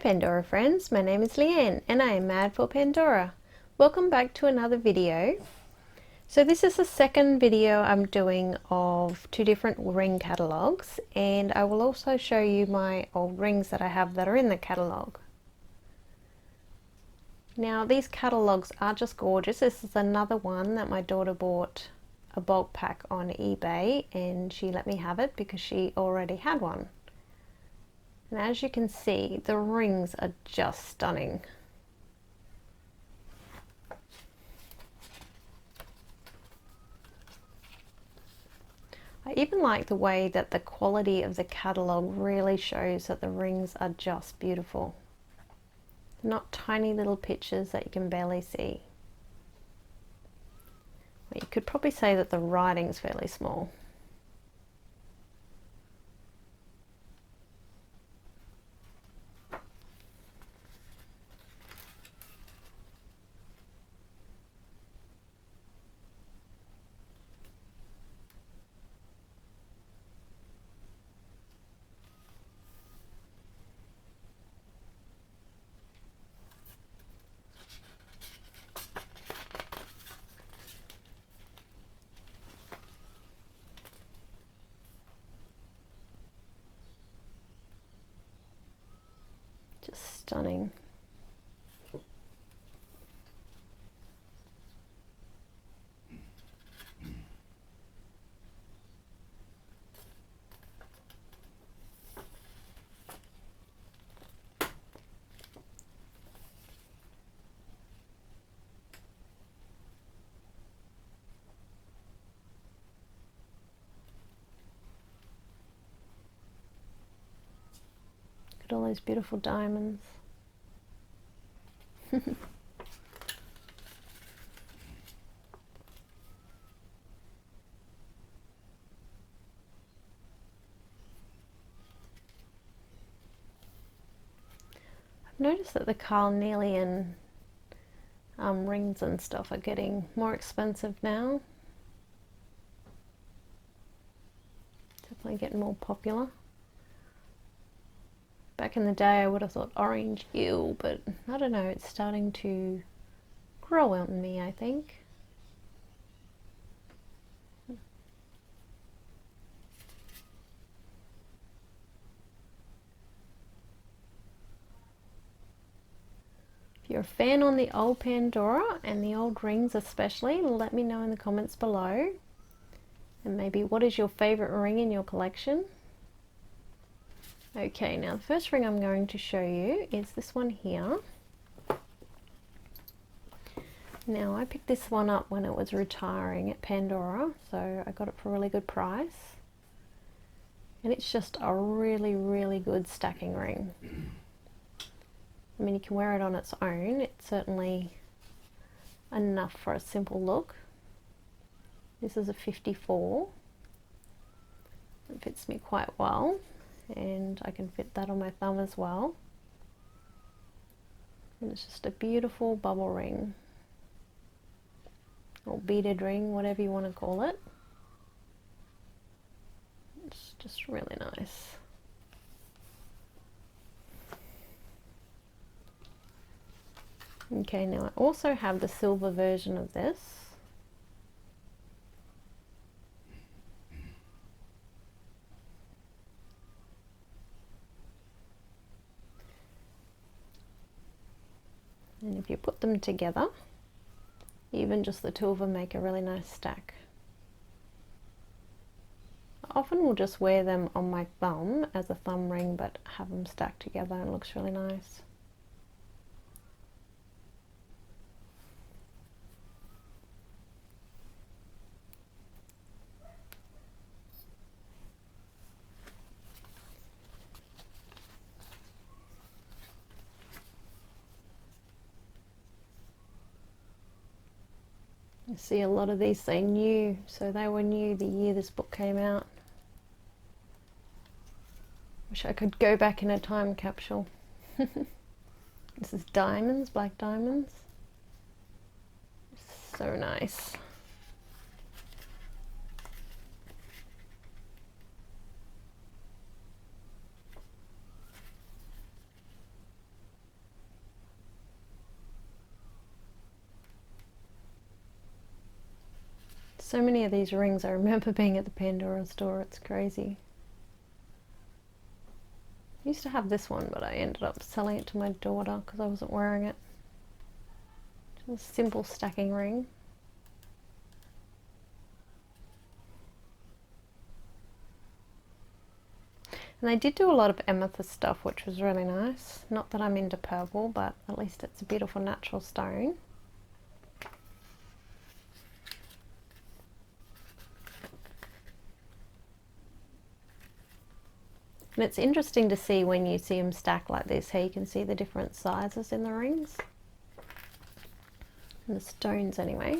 Pandora friends, my name is Leanne and I am mad for Pandora. Welcome back to another video. So this is the second video I'm doing of two different ring catalogues, and I will also show you my old rings that I have that are in the catalogue. Now these catalogues are just gorgeous. This is another one that my daughter bought a bulk pack on eBay and she let me have it because she already had one. And as you can see, the rings are just stunning. I even like the way that the quality of the catalogue really shows that the rings are just beautiful. Not tiny little pictures that you can barely see. You could probably say that the writing's fairly small. Just stunning. Look at all those beautiful diamonds. I've noticed that the carnelian rings and stuff are getting more expensive now. Definitely getting more popular. Back in the day I would have thought orange, ew, but I don't know, it's starting to grow on me, I think. If you're a fan on the old Pandora and the old rings especially, let me know in the comments below. And maybe what is your favorite ring in your collection? Okay, now the first ring I'm going to show you is this one here. Now I picked this one up when it was retiring at Pandora, so I got it for a really good price. And it's just a really, really good stacking ring. I mean, you can wear it on its own. It's certainly enough for a simple look. This is a 54. It fits me quite well. And I can fit that on my thumb as well. And it's just a beautiful bubble ring, or beaded ring, whatever you want to call it. It's just really nice. Okay, now I also have the silver version of this. And if you put them together, even just the two of them make a really nice stack. I often will just wear them on my thumb as a thumb ring, but have them stacked together and it looks really nice. You see a lot of these say new, so they were new the year this book came out. Wish I could go back in a time capsule. This is diamonds, black diamonds. So nice. So many of these rings I remember being at the Pandora store, it's crazy. I used to have this one, but I ended up selling it to my daughter because I wasn't wearing it. Just a simple stacking ring. And they did do a lot of amethyst stuff, which was really nice. Not that I'm into purple, but at least it's a beautiful natural stone. And it's interesting to see when you see them stacked like this, how you can see the different sizes in the rings. And the stones anyway.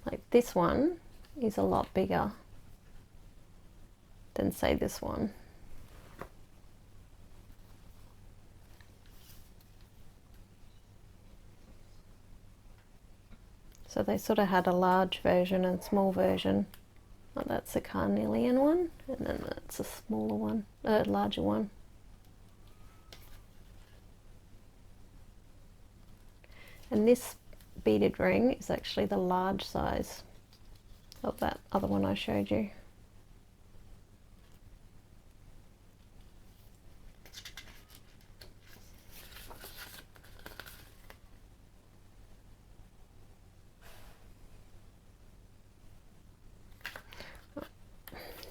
Like this one is a lot bigger than say this one. So they sort of had a large version and small version. Oh, that's a carnelian one, and then that's a smaller one, a larger one. And this beaded ring is actually the large size of that other one I showed you.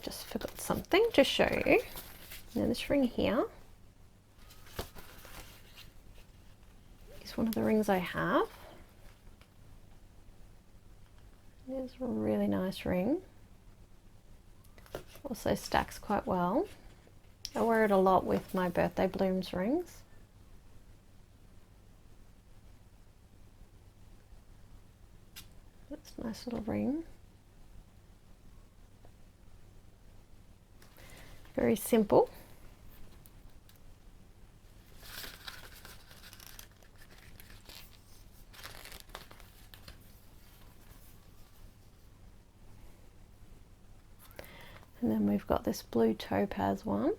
Just forgot something to show you. Now this ring here is one of the rings I have. It's a really nice ring. Also stacks quite well. I wear it a lot with my birthday blooms rings. That's a nice little ring. Very simple. And then we've got this blue topaz one.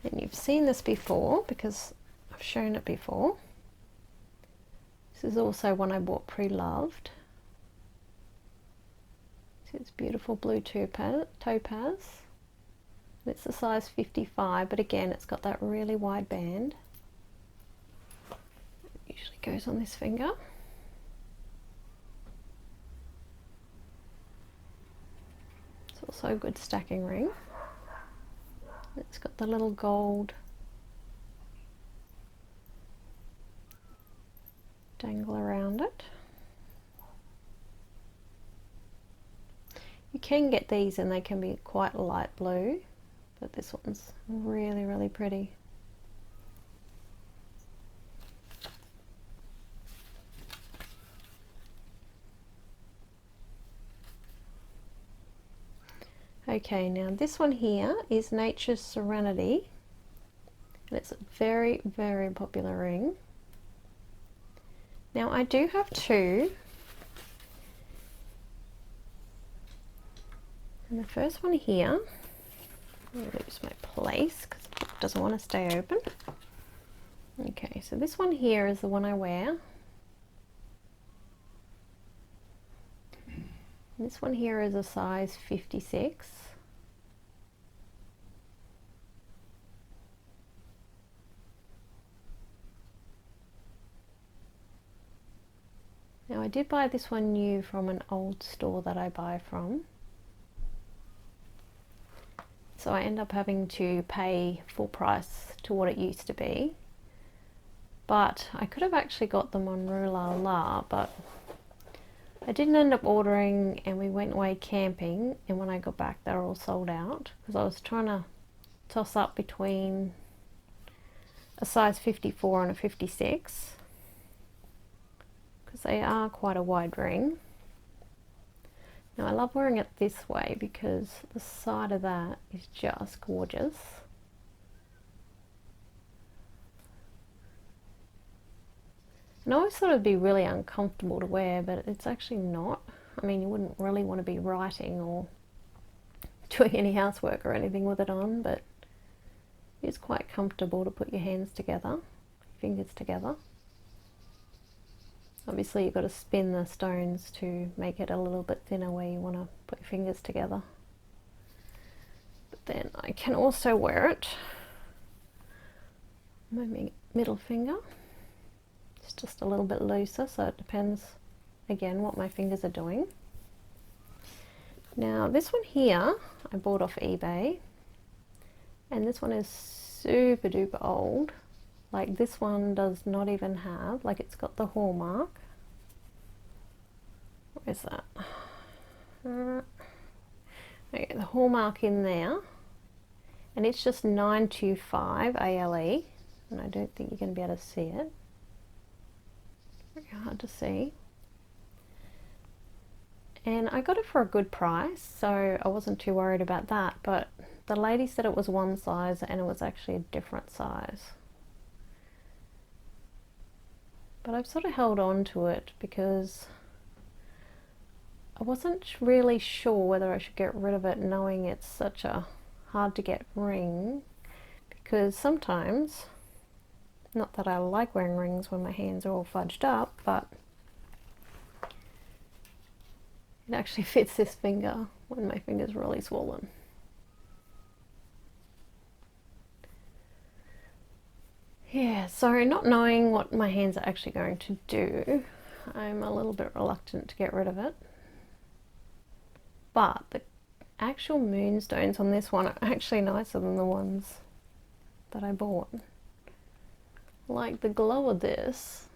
And you've seen this before because I've shown it before. This is also one I bought pre-loved. It's beautiful blue topaz. It's a size 55, but again it's got that really wide band. It usually goes on this finger. It's also a good stacking ring. It's got the little gold dangle around it. You can get these and they can be quite light blue, but this one's really, really pretty. Okay, now this one here is Nature's Serenity, and it's a very, very popular ring. Now I do have two, and the first one here, I'm going to lose my place because it doesn't want to stay open. Okay, so this one here is the one I wear. This one here is a size 56. Now I did buy this one new from an old store that I buy from. So I end up having to pay full price to what it used to be. But I could have actually got them on Rue La La, but I didn't end up ordering, and we went away camping, and when I got back they were all sold out because I was trying to toss up between a size 54 and a 56 because they are quite a wide ring. Now I love wearing it this way because the side of that is just gorgeous. And I always thought it'd be really uncomfortable to wear, but it's actually not. I mean, you wouldn't really want to be writing or doing any housework or anything with it on, but it's quite comfortable to put your hands together, fingers together. Obviously you've got to spin the stones to make it a little bit thinner where you want to put your fingers together. But then I can also wear it on my middle finger. It's just a little bit looser, so it depends again what my fingers are doing. Now this one here I bought off eBay, and this one is super duper old. Like this one does not even have, like it's got the hallmark. Where's that? Okay, the hallmark in there, and it's just 925 ALE, and I don't think you're going to be able to see it. Very hard to see. And I got it for a good price, so I wasn't too worried about that, but the lady said it was one size and it was actually a different size. But I've sort of held on to it because I wasn't really sure whether I should get rid of it, knowing it's such a hard to get ring, because sometimes, not that I like wearing rings when my hands are all fudged up, but it actually fits this finger when my finger's really swollen. Yeah, so not knowing what my hands are actually going to do, I'm a little bit reluctant to get rid of it. But the actual moonstones on this one are actually nicer than the ones that I bought. Like the glow of this,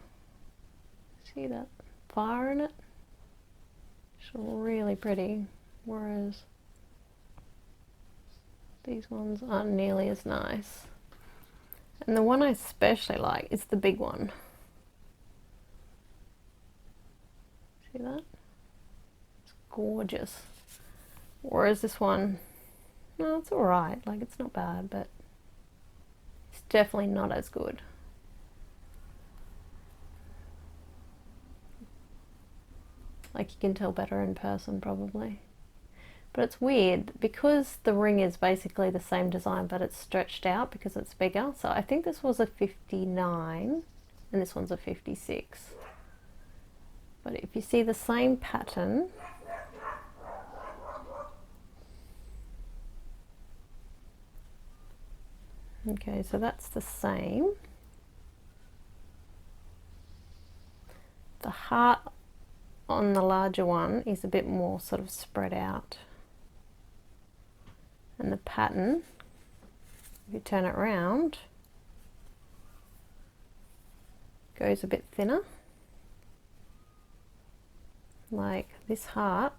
see that fire in it? It's really pretty, whereas these ones aren't nearly as nice. And the one I especially like is the big one. See that? It's gorgeous. Whereas this one, no, it's alright, like it's not bad, but it's definitely not as good. Like you can tell better in person probably. But it's weird because the ring is basically the same design, but it's stretched out because it's bigger. So I think this was a 59 and this one's a 56. But if you see the same pattern, okay, so that's the same. The heart on the larger one is a bit more sort of spread out. And the pattern, if you turn it around, goes a bit thinner. Like this heart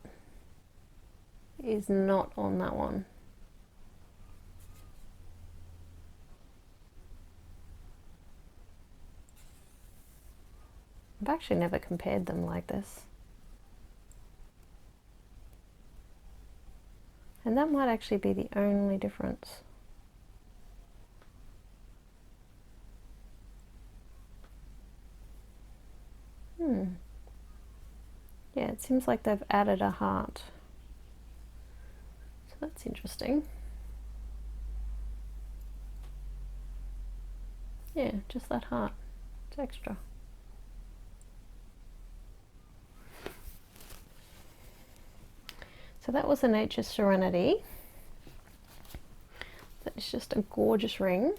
is not on that one. I've actually never compared them like this. And that might actually be the only difference. Yeah, it seems like they've added a heart. So that's interesting. Yeah, just that heart. It's extra. So that was a Natures Serenity. That's just a gorgeous ring.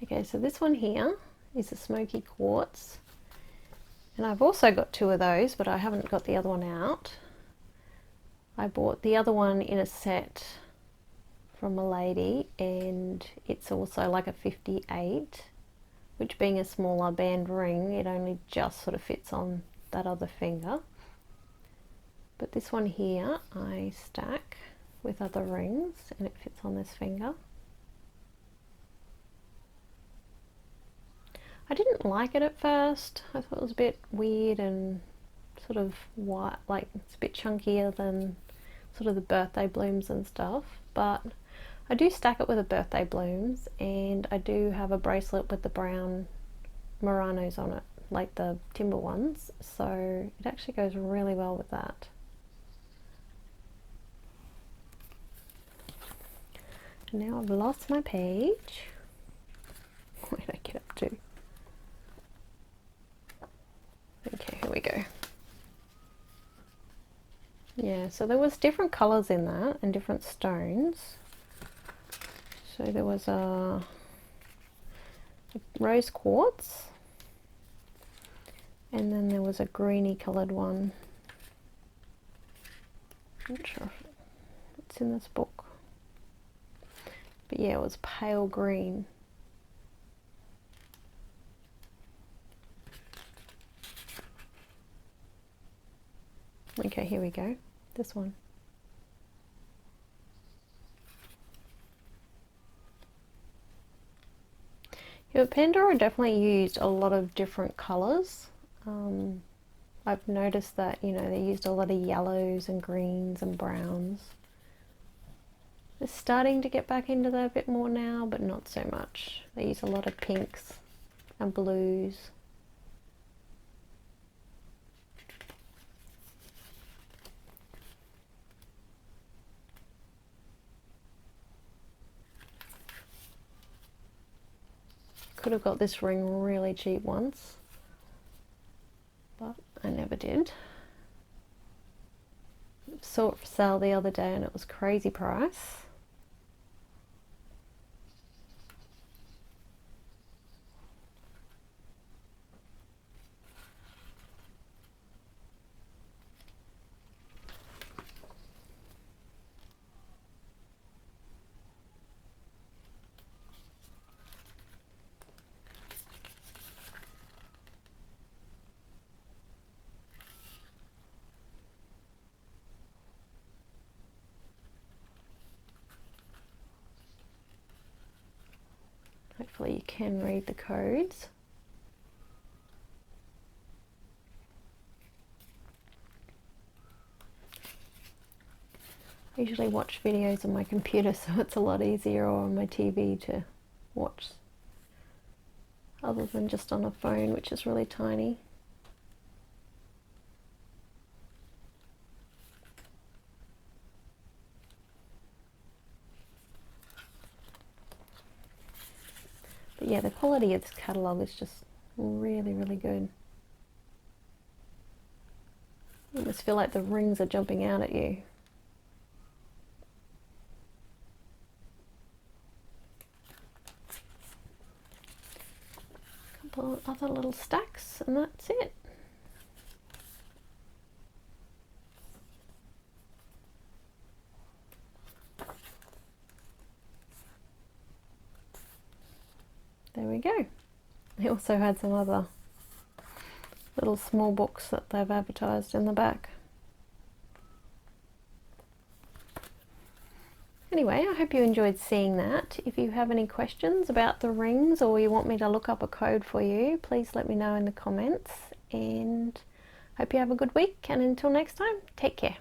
Okay, so this one here is a Smoky Quartz, and I've also got two of those, but I haven't got the other one out. I bought the other one in a set from a lady, and it's also like a 58, which being a smaller band ring, it only just sort of fits on that other finger. But this one here I stack with other rings and it fits on this finger. I didn't like it at first. I thought it was a bit weird and sort of white, like it's a bit chunkier than sort of the birthday blooms and stuff, but I do stack it with the birthday blooms, and I do have a bracelet with the brown Muranos on it, like the timber ones, so it actually goes really well with that. And now I've lost my page. Where did I get up to? Okay, here we go. Yeah, so there was different colours in that and different stones. So there was a rose quartz, and then there was a greeny coloured one. Not sure if it's in this book, but yeah, it was pale green. Okay, here we go. This one. Yeah, Pandora definitely used a lot of different colours. I've noticed that, you know, they used a lot of yellows and greens and browns. They're starting to get back into that a bit more now, but not so much. They use a lot of pinks and blues. Could have got this ring really cheap once, but I never did. Saw it for sale the other day and it was crazy price. Hopefully you can read the codes. I usually watch videos on my computer, so it's a lot easier, or on my TV to watch, other than just on a phone, which is really tiny. But yeah, the quality of this catalogue is just really, really good. You almost feel like the rings are jumping out at you. A couple of other little stacks, and that's it. There we go. They also had some other little small books that they've advertised in the back. Anyway, I hope you enjoyed seeing that. If you have any questions about the rings, or you want me to look up a code for you, please let me know in the comments, and hope you have a good week, and until next time, take care.